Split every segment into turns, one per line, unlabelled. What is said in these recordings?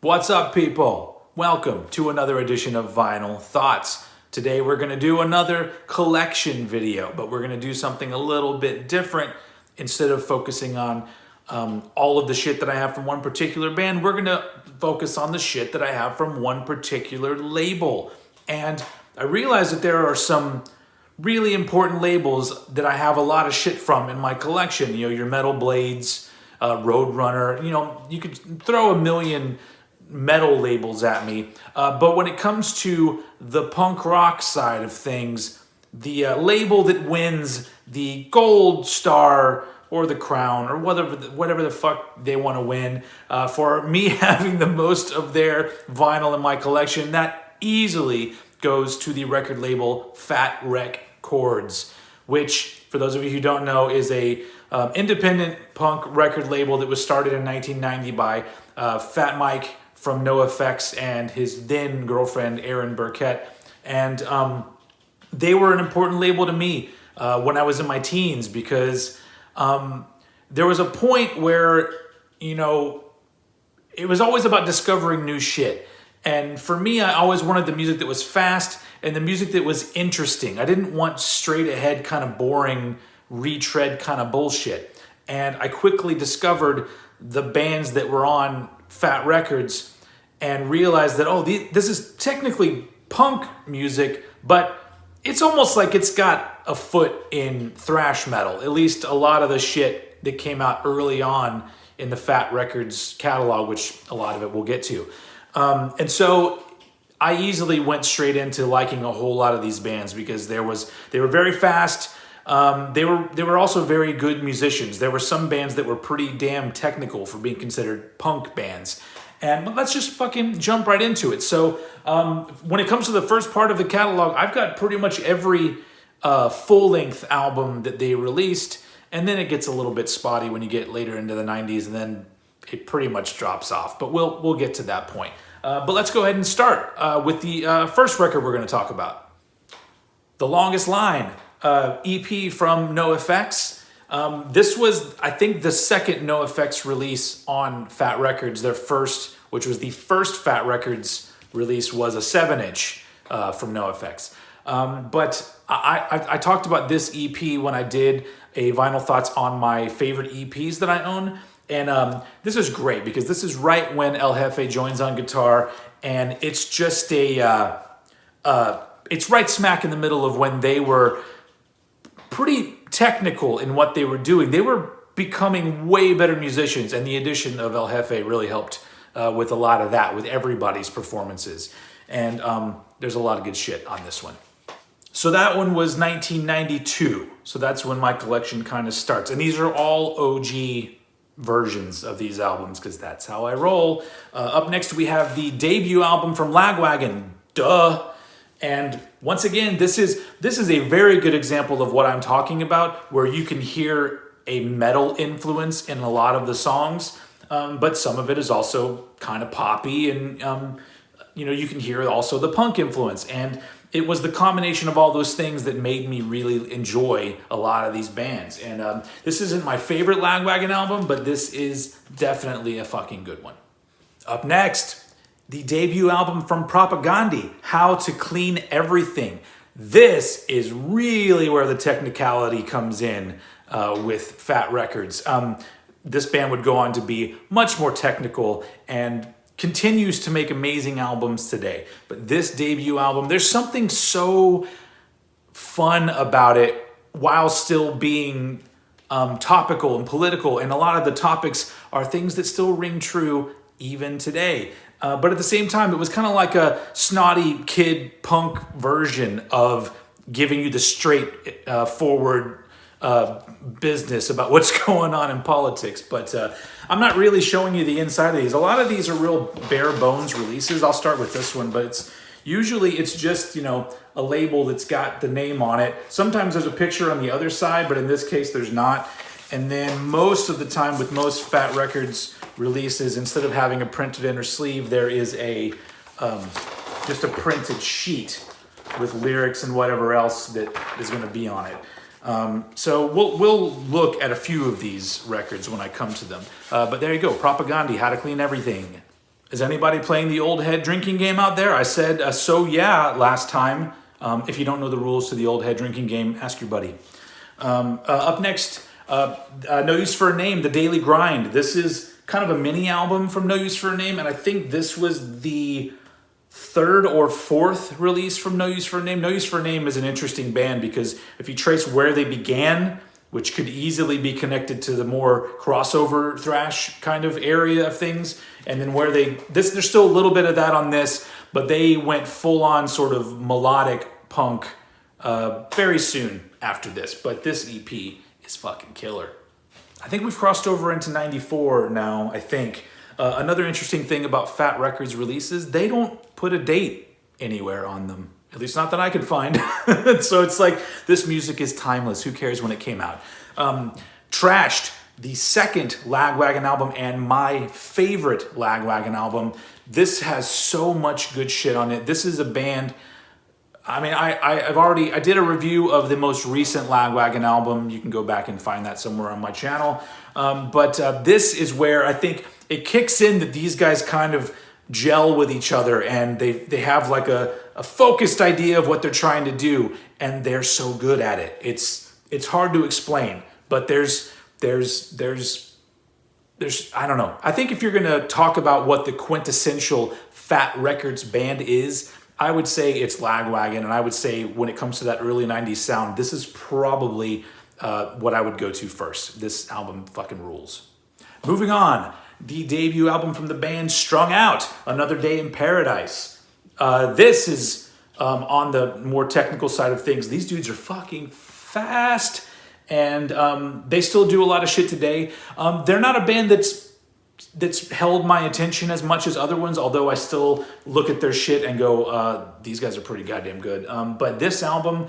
What's up, people? Welcome to another edition of Vinyl Thoughts. Today we're going to do another collection video, but we're going to do something a little bit different. Instead of focusing on all of the shit that I have from one particular band, we're going to focus on the shit that I have from one particular label. And I realize that there are some really important labels that I have a lot of shit from in my collection. You know, your Metal Blades, Roadrunner, you could throw a million metal labels at me. But when it comes to the punk rock side of things, the label that wins the gold star or the crown or whatever the fuck they want to win, for me having the most of their vinyl in my collection, that easily goes to the record label Fat Wreck Chords, which, for those of you who don't know, is a independent punk record label that was started in 1990 by Fat Mike from NoFX and his then girlfriend Erin Burkett. And they were an important label to me when I was in my teens, because there was a point where, it was always about discovering new shit. And for me, I always wanted the music that was fast and the music that was interesting. I didn't want straight ahead kind of boring retread kind of bullshit. And I quickly discovered the bands that were on Fat Records and realized that, this is technically punk music, but it's almost like it's got a foot in thrash metal. At least a lot of the shit that came out early on in the Fat Records catalog, which a lot of it we'll get to. And so I easily went straight into liking a whole lot of these bands because they were very fast. They were also very good musicians. There were some bands that were pretty damn technical for being considered punk bands. And let's just fucking jump right into it. So when it comes to the first part of the catalog, I've got pretty much every full-length album that they released, and then it gets a little bit spotty when you get later into the 90s, and then it pretty much drops off. But we'll get to that point. But let's go ahead and start with the first record we're going to talk about. The Longest Line, EP from NoFX. This was, I think, the second NoFX release on Fat Records. Their first, which was the first Fat Records release, was a 7-inch from NoFX. But I talked about this EP when I did a Vinyl Thoughts on my favorite EPs that I own. And this is great because this is right when El Jefe joins on guitar, and it's just it's right smack in the middle of when they were pretty technical in what they were doing. They were becoming way better musicians, and the addition of El Jefe really helped with a lot of that, with everybody's performances. And there's a lot of good shit on this one. So that one was 1992. So that's when my collection kind of starts. And these are all OG versions of these albums, because that's how I roll. Up next, we have the debut album from Lagwagon, duh. And once again, this is a very good example of what I'm talking about, where you can hear a metal influence in a lot of the songs, but some of it is also kind of poppy, and you can hear also the punk influence. And it was the combination of all those things that made me really enjoy a lot of these bands. And this isn't my favorite Lagwagon album, but this is definitely a fucking good one. Up next, the debut album from Propagandhi, How to Clean Everything. This is really where the technicality comes in with Fat Records. This band would go on to be much more technical and continues to make amazing albums today. But this debut album, there's something so fun about it while still being topical and political. And a lot of the topics are things that still ring true even today. But at the same time, it was kind of like a snotty kid punk version of giving you the straight forward business about what's going on in politics. But I'm not really showing you the inside of these. A lot of these are real bare bones releases. I'll start with this one, but it's just, a label that's got the name on it. Sometimes there's a picture on the other side, but in this case, there's not. And then most of the time with most Fat Records releases, instead of having a printed inner sleeve, there is just a printed sheet with lyrics and whatever else that is going to be on it. So we'll look at a few of these records when I come to them. But there you go, Propagandhi, How to Clean Everything. Is anybody playing the old head drinking game out there? I said, so yeah, last time. If you don't know the rules to the old head drinking game, ask your buddy. Up next, No Use for a Name, The Daily Grind. This is kind of a mini album from No Use for a Name, and I think this was the third or fourth release from No Use for a Name. No Use for a Name is an interesting band because if you trace where they began, which could easily be connected to the more crossover thrash kind of area of things, and then where there's still a little bit of that on this, but they went full on sort of melodic punk very soon after this. But this EP is fucking killer. I think we've crossed over into 94 now, I think. Another interesting thing about Fat Records releases, they don't put a date anywhere on them. At least not that I could find. So it's like, this music is timeless. Who cares when it came out? Trashed, the second Lagwagon album and my favorite Lagwagon album. This has so much good shit on it. This is a band... I mean, I did a review of the most recent Lagwagon album. You can go back and find that somewhere on my channel. But this is where I think it kicks in that these guys kind of gel with each other, and they have like a focused idea of what they're trying to do, and they're so good at it. It's hard to explain, but there's I don't know. I think if you're gonna talk about what the quintessential Fat Records band is, I would say it's Lagwagon, and I would say when it comes to that early 90s sound, this is probably what I would go to first. This album fucking rules. Moving on, the debut album from the band, Strung Out, Another Day in Paradise. This is on the more technical side of things. These dudes are fucking fast, and they still do a lot of shit today. They're not a band that's held my attention as much as other ones, although I still look at their shit and go, these guys are pretty goddamn good. But this album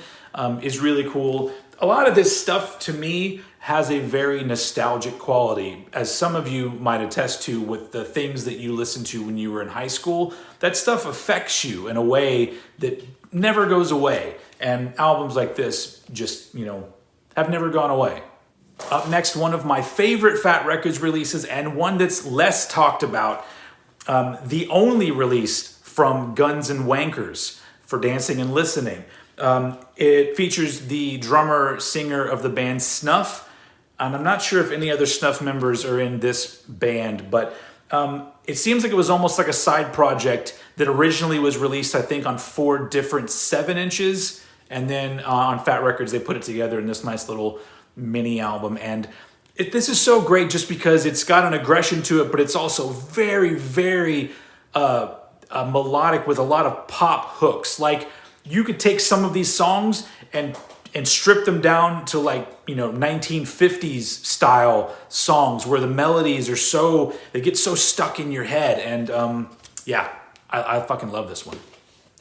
is really cool. A lot of this stuff, to me, has a very nostalgic quality. As some of you might attest to with the things that you listened to when you were in high school, that stuff affects you in a way that never goes away. And albums like this just, have never gone away. Up next, one of my favorite Fat Records releases, and one that's less talked about. The only release from Guns and Wankers, For Dancing and Listening. It features the drummer, singer of the band Snuff. And I'm not sure if any other Snuff members are in this band, but it seems like it was almost like a side project that originally was released, I think, on 4 different 7 inches. And then on Fat Records, they put it together in this nice little mini album. And this is so great just because it's got an aggression to it, but it's also very, very melodic with a lot of pop hooks. Like, you could take some of these songs and strip them down to 1950s style songs where the melodies are they get so stuck in your head. And I fucking love this one.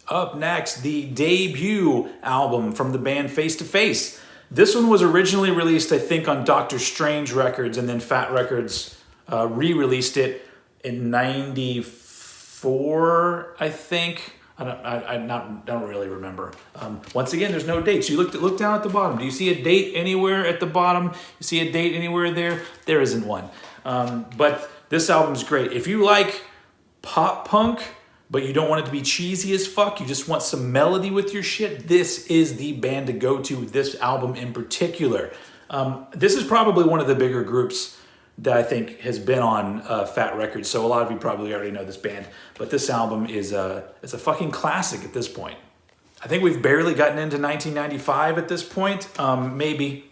Up next, the debut album from the band Face to Face. This one was originally released, I think, on Dr. Strange Records, and then Fat Records re-released it in 94, I think. I don't really remember. Once again, there's no dates. You look down at the bottom. Do you see a date anywhere at the bottom? You see a date anywhere there? There isn't one. But this album's great. If you like pop punk, but you don't want it to be cheesy as fuck, you just want some melody with your shit, this is the band to go to, this album in particular. This is probably one of the bigger groups that I think has been on Fat Records, so a lot of you probably already know this band, but this album is it's a fucking classic at this point. I think we've barely gotten into 1995 at this point, maybe,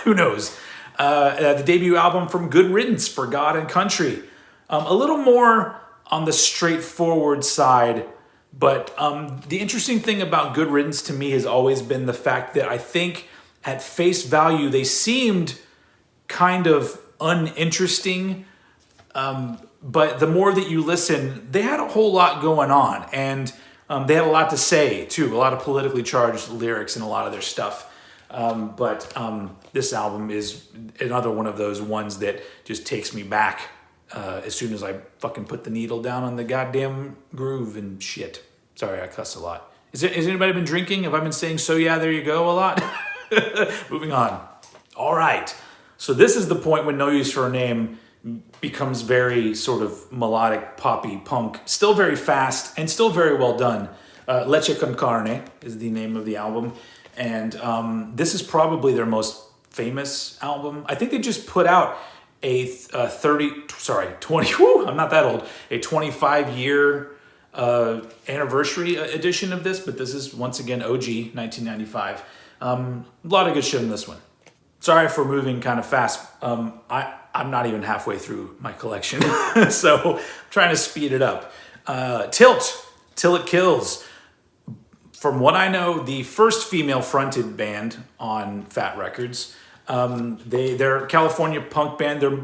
who knows. The debut album from Good Riddance, For God and Country. A little more on the straightforward side, but the interesting thing about Good Riddance to me has always been the fact that I think at face value they seemed kind of uninteresting, but the more that you listen, they had a whole lot going on, and they had a lot to say too, a lot of politically charged lyrics in a lot of their stuff. But this album is another one of those ones that just takes me back as soon as I fucking put the needle down on the goddamn groove and shit. Sorry, I cuss a lot. Has anybody been drinking? Have I been saying "so yeah, there you go" a lot? Moving on. All right. So this is the point when No Use for a Name becomes very sort of melodic, poppy, punk, still very fast and still very well done. Leche con Carne is the name of the album. And this is probably their most famous album. I think they just put out a 20, whew, I'm not that old, a 25-year anniversary edition of this, but this is once again OG 1995. A lot of good shit in this one. Sorry for moving kind of fast. I'm not even halfway through my collection, so I'm trying to speed it up. Tilt, Till It Kills. From what I know, the first female-fronted band on Fat Records. They're a California punk band. They're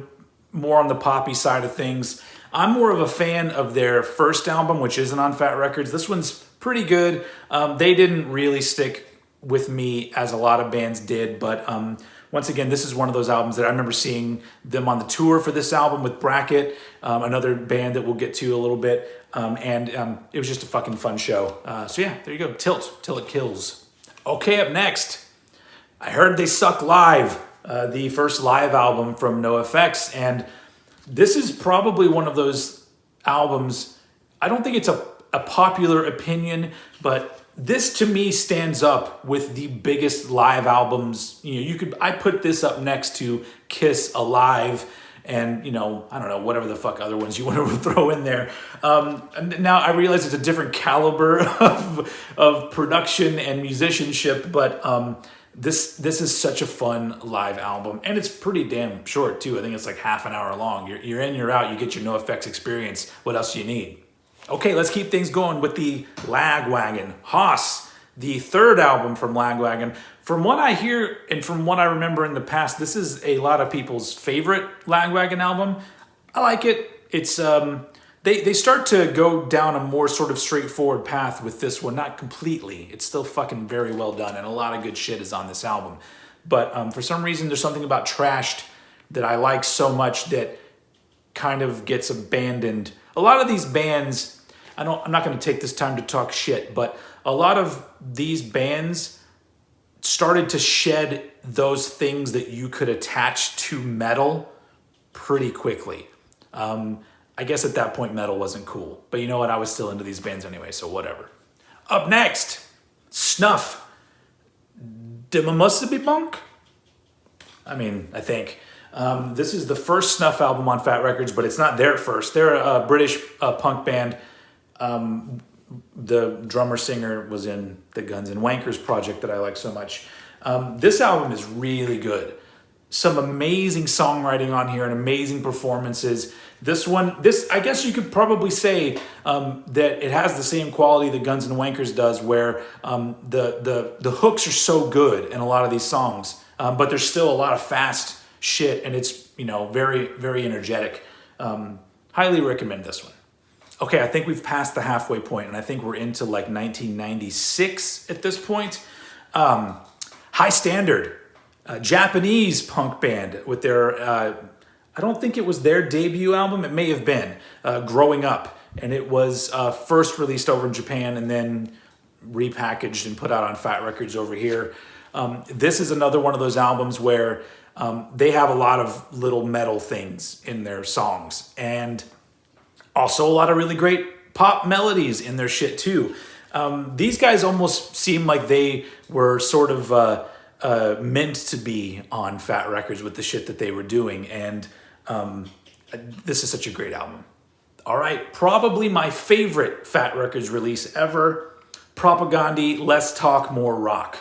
more on the poppy side of things. I'm more of a fan of their first album, which isn't on Fat Records. This one's pretty good. They didn't really stick with me as a lot of bands did, but once again, this is one of those albums that I remember seeing them on the tour for this album with Bracket, another band that we'll get to a little bit, and it was just a fucking fun show. So yeah, there you go, Tilt, Till It Kills. Okay, up next, I Heard They Suck Live, the first live album from NoFX, and this is probably one of those albums, I don't think it's a popular opinion, but this to me stands up with the biggest live albums. I put this up next to Kiss Alive and, I don't know, whatever the fuck other ones you want to throw in there. And now I realize it's a different caliber of production and musicianship, but this is such a fun live album, and it's pretty damn short too. I think it's like half an hour long. You're in, you're out, you get your NoFX experience. What else do you need? Okay, let's keep things going with the Lagwagon. Haas, the third album from Lagwagon. From what I hear and from what I remember in the past, this is a lot of people's favorite Lagwagon album. I like it. It's they start to go down a more sort of straightforward path with this one. Not completely. It's still fucking very well done, and a lot of good shit is on this album. But for some reason, there's something about Trashed that I like so much that kind of gets abandoned. A lot of these bands, I'm not going to take this time to talk shit, but a lot of these bands started to shed those things that you could attach to metal pretty quickly. I guess at that point metal wasn't cool, but you know what? I was still into these bands anyway, so whatever. Up next, Snuff. Dimmamussibibunk? I think. This is the first Snuff album on Fat Records, but it's not their first. They're a British punk band. The drummer-singer was in the Guns N' Wankers project that I like so much. This album is really good. Some amazing songwriting on here and amazing performances. This I guess you could probably say that it has the same quality that Guns N' Wankers does, where the hooks are so good in a lot of these songs, but there's still a lot of fast shit, and it's very, very energetic. Highly recommend this one. Okay, I think we've passed the halfway point, and I think we're into like 1996 at this point. High Standard, a Japanese punk band with their, I don't think it was their debut album, it may have been, Growing Up. And it was first released over in Japan and then repackaged and put out on Fat Records over here. This is another one of those albums where they have a lot of little metal things in their songs. And also a lot of really great pop melodies in their shit too. These guys almost seem like they were sort of meant to be on Fat Records with the shit that they were doing. And this is such a great album. All right, probably my favorite Fat Records release ever, Propagandhi, Less Talk, More Rock.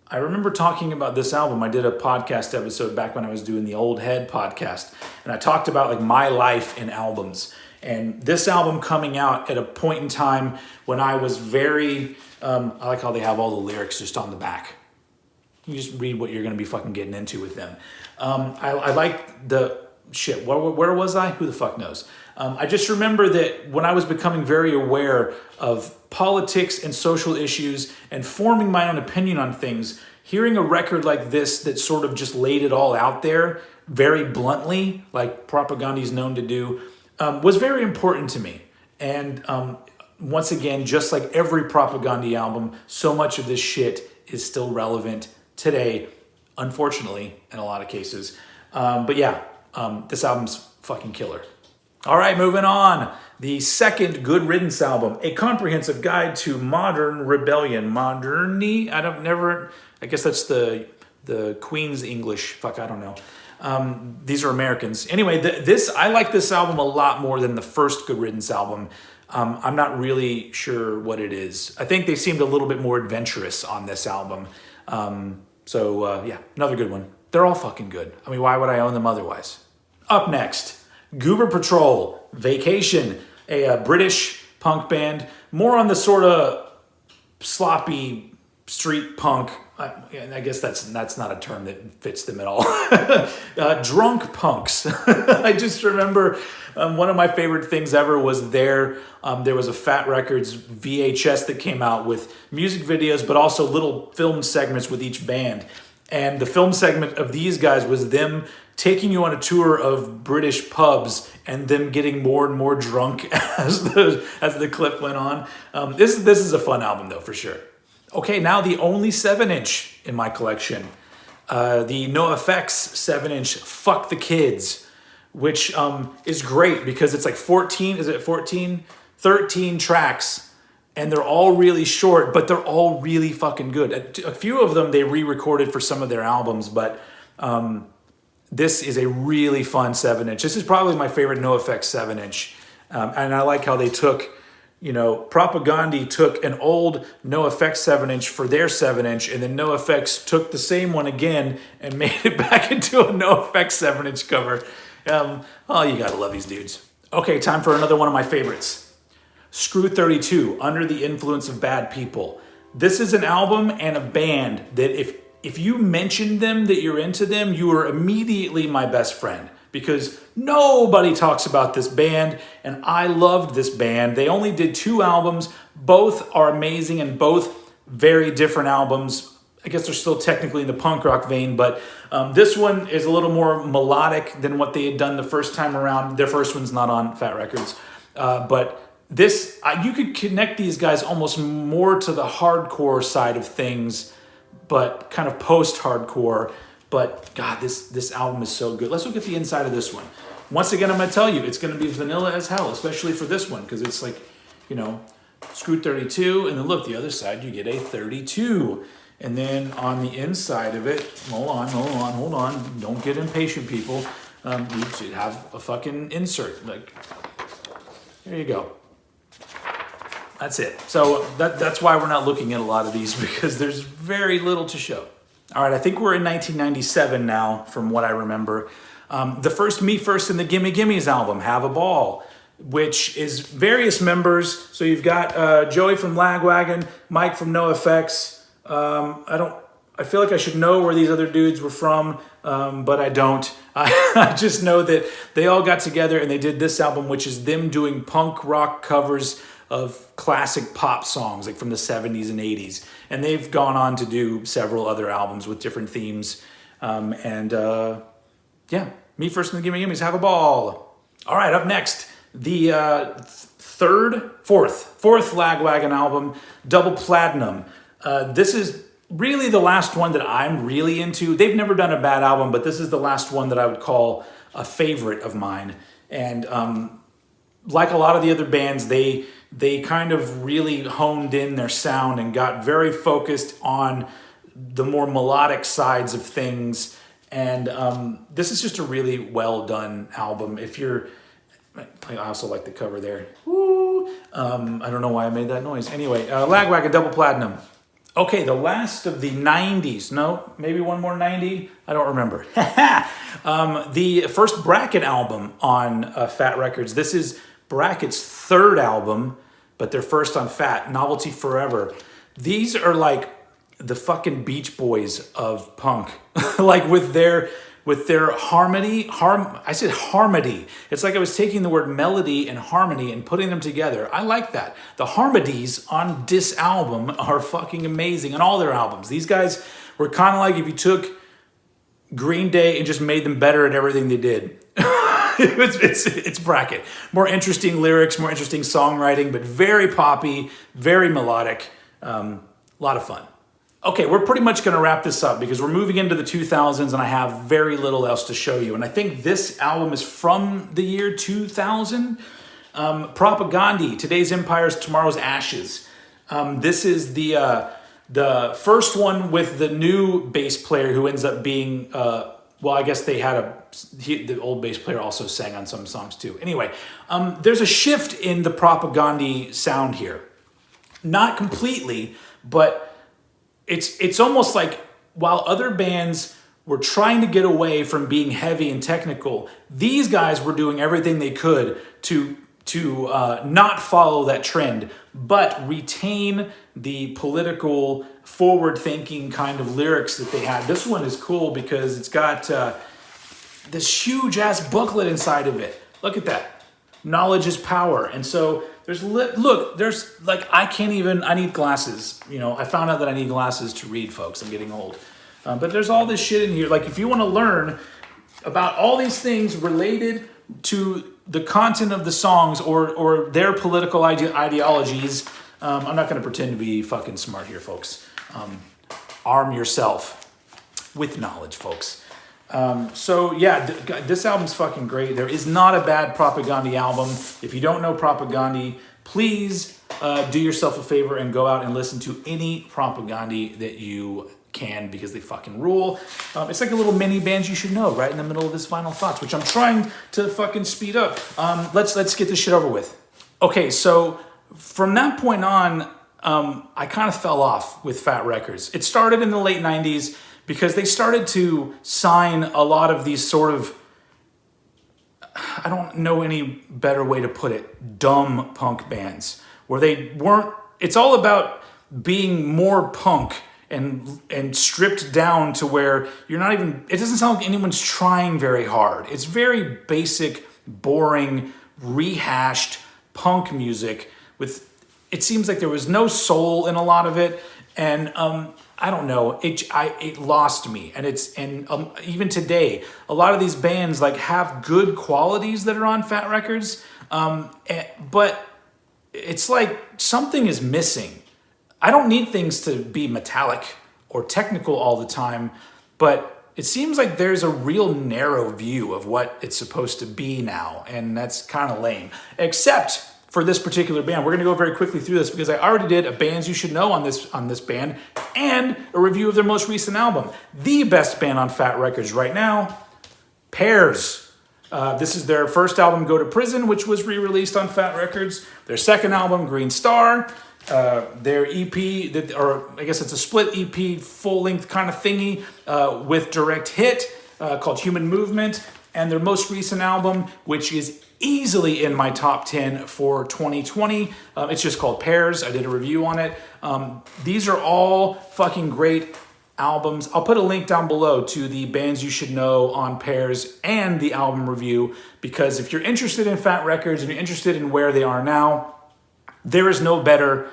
I remember talking about this album. I did a podcast episode back when I was doing the Old Head podcast, and I talked about like my life in albums. And this album coming out at a point in time when I was very, I like how they have all the lyrics just on the back. You just read what you're going to be fucking getting into with them. I like the shit. Where was I? Who the fuck knows? I just remember that when I was becoming very aware of politics and social issues and forming my own opinion on things, hearing a record like this that sort of just laid it all out there very bluntly, like Propagandhi's known to do, was very important to me. And once again, just like every Propagandhi album, so much of this shit is still relevant today, unfortunately, in a lot of cases. But yeah, This album's fucking killer. All right, moving on. The second Good Riddance album, A Comprehensive Guide to Modern Rebellion. Moderny? I guess that's the Queen's English. Fuck, I don't know. These are Americans. Anyway, I like this album a lot more than the first Good Riddance album. I'm not really sure what it is. I think they seemed a little bit more adventurous on this album. Yeah, another good one. They're all fucking good. I mean, why would I own them otherwise? Up next, Goober Patrol, Vacation, a British punk band, more on the sort of sloppy street punk. I guess that's not a term that fits them at all. Drunk punks. I just remember one of my favorite things ever was there was a Fat Records VHS that came out with music videos, but also little film segments with each band. And the film segment of these guys was them taking you on a tour of British pubs and them getting more and more drunk as the clip went on. This is a fun album though, for sure. Okay, now the only 7-inch in my collection, the NoFX 7-inch Fuck the Kids, which is great because it's like 13 tracks, and they're all really short, but they're all really fucking good. A few of them they re-recorded for some of their albums, but this is a really fun 7-inch. This is probably my favorite NoFX 7-inch, and I like how they took, Propagandhi took an old NoFX 7-inch for their 7-inch, and then NoFX took the same one again and made it back into a NoFX 7-inch cover. You gotta love these dudes. Okay, time for another one of my favorites. Screw 32, Under the Influence of Bad People. This is an album and a band that if you mentioned them, that you're into them, you are immediately my best friend. Because nobody talks about this band, and I loved this band. They only did 2 albums. Both are amazing and both very different albums. I guess they're still technically in the punk rock vein, but this one is a little more melodic than what they had done the first time around. Their first one's not on Fat Records. But this, you could connect these guys almost more to the hardcore side of things, but kind of post-hardcore. But God, this album is so good. Let's look at the inside of this one. Once again, I'm going to tell you, it's going to be vanilla as hell, especially for this one, because it's like, Screw 32, and then look, the other side, you get a 32. And then on the inside of it, hold on, don't get impatient, people. You should have a fucking insert. Like, there you go. That's it. So that's why we're not looking at a lot of these, because there's very little to show. All right, I think we're in 1997 now, from what I remember. The first Me First and the Gimme Gimmes album, Have a Ball, which is various members. So you've got Joey from Lagwagon, Mike from NoFX. I feel like I should know where these other dudes were from, but I don't. I just know that they all got together and they did this album, which is them doing punk rock covers of classic pop songs, like from the 70s and 80s. And they've gone on to do several other albums with different themes. Me First and the Gimme Gimmes, Have a Ball. All right, up next, the fourth Lagwagon album, Double Platinum. This is really the last one that I'm really into. They've never done a bad album, but this is the last one that I would call a favorite of mine. And like a lot of the other bands, they kind of really honed in their sound and got very focused on the more melodic sides of things. And this is just a really well done album. I also like the cover there. Woo! I don't know why I made that noise. Anyway, Lagwagon Double Platinum. Okay, the last of the 90s. No, maybe one more 90. I don't remember. The first Bracket album on Fat Records. This is Bracket's third album, but they're first on Fat. Novelty Forever. These are like the fucking Beach Boys of punk. Like with their harmony. I said harmony. It's like I was taking the word melody and harmony and putting them together. I like that. The harmonies on this album are fucking amazing, on all their albums. These guys were kind of like if you took Green Day and just made them better at everything they did. It's Bracket. More interesting lyrics, more interesting songwriting, but very poppy, very melodic. A lot of fun. Okay, we're pretty much going to wrap this up because we're moving into the 2000s and I have very little else to show you. And I think this album is from the year 2000. Propagandhi, Today's Empires, Tomorrow's Ashes. This is the first one with the new bass player who ends up being, well, I guess they had the old bass player also sang on some songs too. Anyway, there's a shift in the Propagandhi sound here. Not completely, but it's almost like while other bands were trying to get away from being heavy and technical, these guys were doing everything they could to not follow that trend, but retain the political, forward-thinking kind of lyrics that they had. This one is cool because it's got this huge-ass booklet inside of it. Look at that. Knowledge is power. And so there's like, I need glasses. You know, I found out that I need glasses to read, folks. I'm getting old. But there's all this shit in here. Like, if you want to learn about all these things related to the content of the songs or their political ideologies, I'm not going to pretend to be fucking smart here, folks. Arm yourself with knowledge, folks. So yeah, this album's fucking great. There is not a bad Propagandhi album. If you don't know Propagandhi, please do yourself a favor and go out and listen to any Propagandhi that you can, because they fucking rule. It's like a little mini band you should know right in the middle of this Final Thoughts, which I'm trying to fucking speed up. Let's get this shit over with. Okay, so from that point on, I kind of fell off with Fat Records. It started in the late 90s because they started to sign a lot of these sort of, I don't know any better way to put it, dumb punk bands, where they weren't, it's all about being more punk and stripped down to where you're not even, it doesn't sound like anyone's trying very hard. It's very basic, boring, rehashed punk music with, it seems like there was no soul in a lot of it. And I don't know, it lost me. And even today, a lot of these bands like have good qualities that are on Fat Records, but it's like something is missing. I don't need things to be metallic or technical all the time, but it seems like there's a real narrow view of what it's supposed to be now, and that's kind of lame. Except for this particular band. We're going to go very quickly through this because I already did a bands you should know on this band and a review of their most recent album. The best band on Fat Records right now, Pears. This is their first album, Go to Prison, which was re-released on Fat Records. Their second album, Green Star. Their EP, or I guess it's a split EP, full-length kind of thingy with direct hit called Human Movement. And their most recent album, which is easily in my top 10 for 2020. It's just called Pears. I did a review on it. These are all fucking great albums. I'll put a link down below to the bands you should know on Pears and the album review, because if you're interested in Fat Records and you're interested in where they are now, there is no better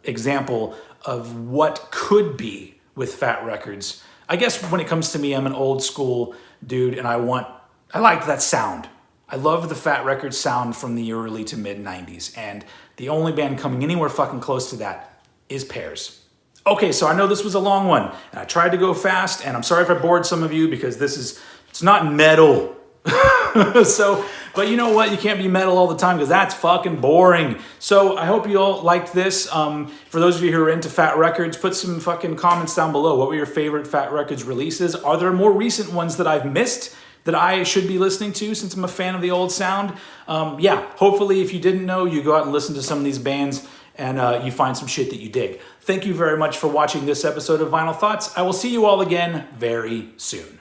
example of what could be with Fat Records. I guess when it comes to me, I'm an old school dude and I like that sound. I love the Fat Records sound from the early to mid 90s, and the only band coming anywhere fucking close to that is Pears. Okay, so I know this was a long one, and I tried to go fast, and I'm sorry if I bored some of you because it's not metal. But you know what? You can't be metal all the time because that's fucking boring. So I hope you all liked this. For those of you who are into Fat Records, put some fucking comments down below. What were your favorite Fat Records releases? Are there more recent ones that I've missed that I should be listening to since I'm a fan of the old sound? Yeah, hopefully if you didn't know, you go out and listen to some of these bands and you find some shit that you dig. Thank you very much for watching this episode of Vinyl Thoughts. I will see you all again very soon.